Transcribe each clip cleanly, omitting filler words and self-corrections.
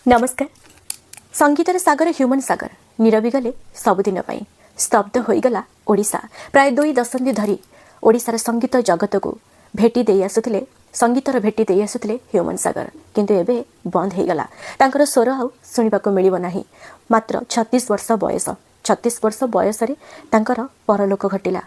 नमस्कार। संगीतर सागर ह्यूमन सागर नीरवी गले सबुदिन स्तब्ध होईगला ओडिशा। प्राय 2 दशंधि धरी ओडिशार संगीत जगत को भेटी दे आसुथिले संगीतर भेटी दे आसुथिले ह्यूमन सागर, किंतु एबे बंद हो गला। तांकर स्वर आउ सुनिबाको मिलिबो नाही। मात्र 36 वर्ष बयस। 36 वर्ष बयस रे तांकर परलोक घटिला।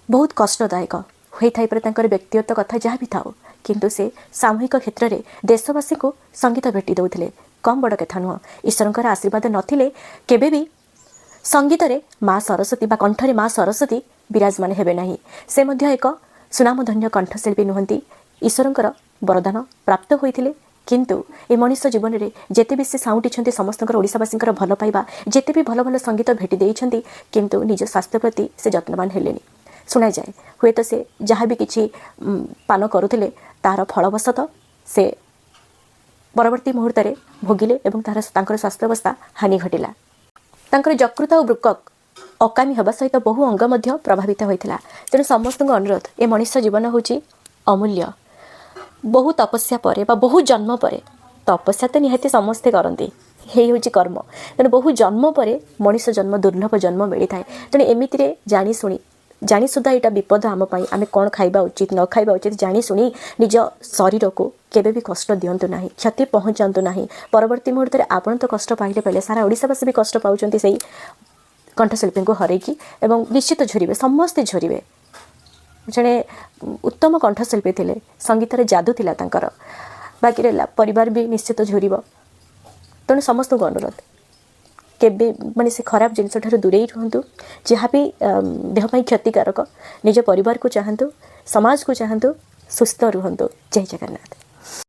बहुत कष्टदायक होई थाई पर तांकर व्यक्तिगत कथा जहाँ भी थाओ, किंतु से सामूहिक क्षेत्र में देशवासी को संगीत भेटी दौले। कम बड़ कथा नुह। ईश्वर आशीर्वाद नथिले केबे भी संगीत रे माँ सरस्वती बा कंठरे माँ सरस्वती विराजमान हेबे नाही। से मध्य एक सुनामधन्य कंठशिल्पी नुहंती। ईश्वर वरदान प्राप्त होइथिले, किंतु ए मनुष्य जीवन में जेते भी से साउंटी समस्त ओडिशावासी भल पाइबा, जेते भी भल भल संगीत भेटी देइछंती, किंतु निज स्वास्थ्य प्रति से जत्नवान हेलेनी। शुणा जाए हुए तो से जहाँ भी किसी पान करुले तार फलवशत से परवर्ती मुहूर्त में भोगिले एवं तार स्वास्थ्यावस्था हानि घटिला। तांकर यकृत और वृकक अकामी होगा सहित बहु अंग मध्य प्रभावित होता। तेणु समस्त अनुरोध, ए मनुष्य जीवन होची अमूल्य। बहु तपस्या पर बा बहु जन्म पर, तपस्या तो निहाती समस्ते करती, यही हूँ कर्म। तेणु बहु जन्म पर मनुष्य जन्म दुर्लभ जन्म मिली थाए। तेणु एमती जानी सुधा यहाँ विपद आम आम कौन खाइबा उचित न खाइबा उचित जानी शुणी निज शरीर को केबे भी कष्ट दिंतु ना, क्षति पहुँचातु ना। परवर्ती मुहूर्त में आपन तो कष्ट पाइले पहले सारा ओडिशावासी भी कष्ट पाउछंती से कंठशिल्पी को हरैकी, एवं निश्चित झुरिबे, समस्ते झुरिबे। जड़े उत्तम कंठशिल्पी थिले, संगीत जादू थिला तांकर। बाकी रहा परिवार भी निश्चित झुरिब। तेणु समस्त को अनुरोध, केबे माने से खराब जिनस ठार दूरे रुहतु। जहाँ भी देहपाई क्षतिकारक, निज परिवार को चाहतु, समाज को चाहतु, सुस्थ रुहतु। जय जगन्नाथ।